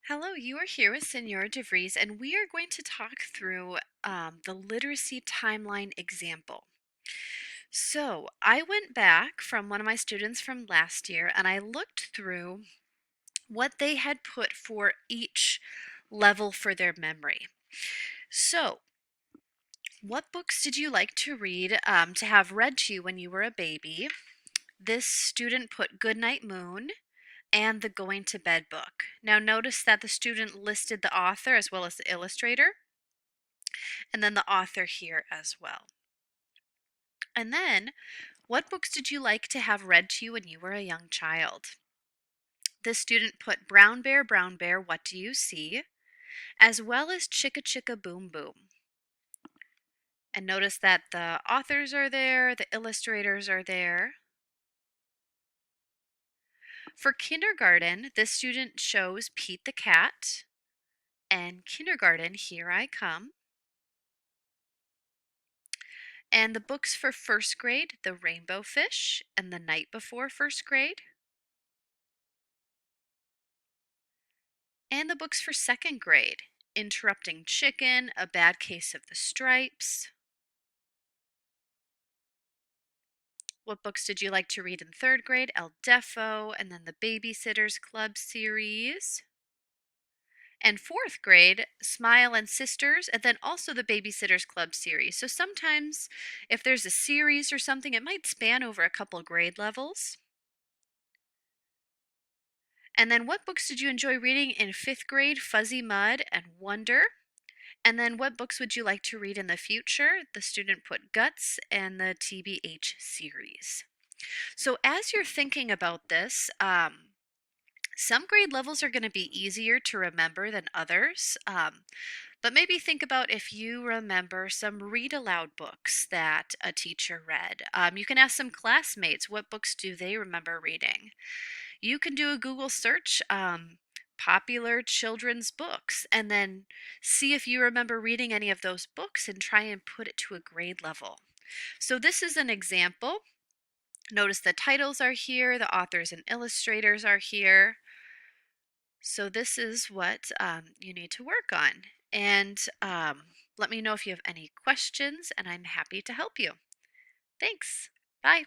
Hello, you are here with Senora DeVries, and we are going to talk through the literacy timeline example. So, I went back from one of my students from last year and I looked through what they had put for each level for their memory. So, what books did you like to read to have read to you when you were a baby? This student put Goodnight Moon and the Going to Bed book. Now, notice that the student listed the author as well as the illustrator, and then the author here as well. And then, what books did you like to have read to you when you were a young child? This student put Brown Bear, What Do You See? As well as Chicka Chicka Boom Boom. And notice that the authors are there, the illustrators are there. For kindergarten, this student chose Pete the Cat and Kindergarten, Here I Come. And the books for first grade, The Rainbow Fish and The Night Before First Grade. And the books for second grade, Interrupting Chicken, A Bad Case of the Stripes. What books did you like to read in third grade? El Defo, and then the Babysitter's Club series. And fourth grade, Smile and Sisters, and then also the Babysitter's Club series. So sometimes if there's a series or something, it might span over a couple grade levels. And then what books did you enjoy reading in fifth grade? Fuzzy Mud and Wonder. And then what books would you like to read in the future? The student put Guts and the TBH series. So as you're thinking about this, some grade levels are going to be easier to remember than others. But maybe think about if you remember some read aloud books that a teacher read. You can ask some classmates, what books do they remember reading? You can do a Google search, popular children's books, and then see if you remember reading any of those books and try and put it to a grade level. So this is an example. Notice the titles are here, the authors and illustrators are here. So this is what you need to work on. And let me know if you have any questions, and I'm happy to help you. Thanks. Bye.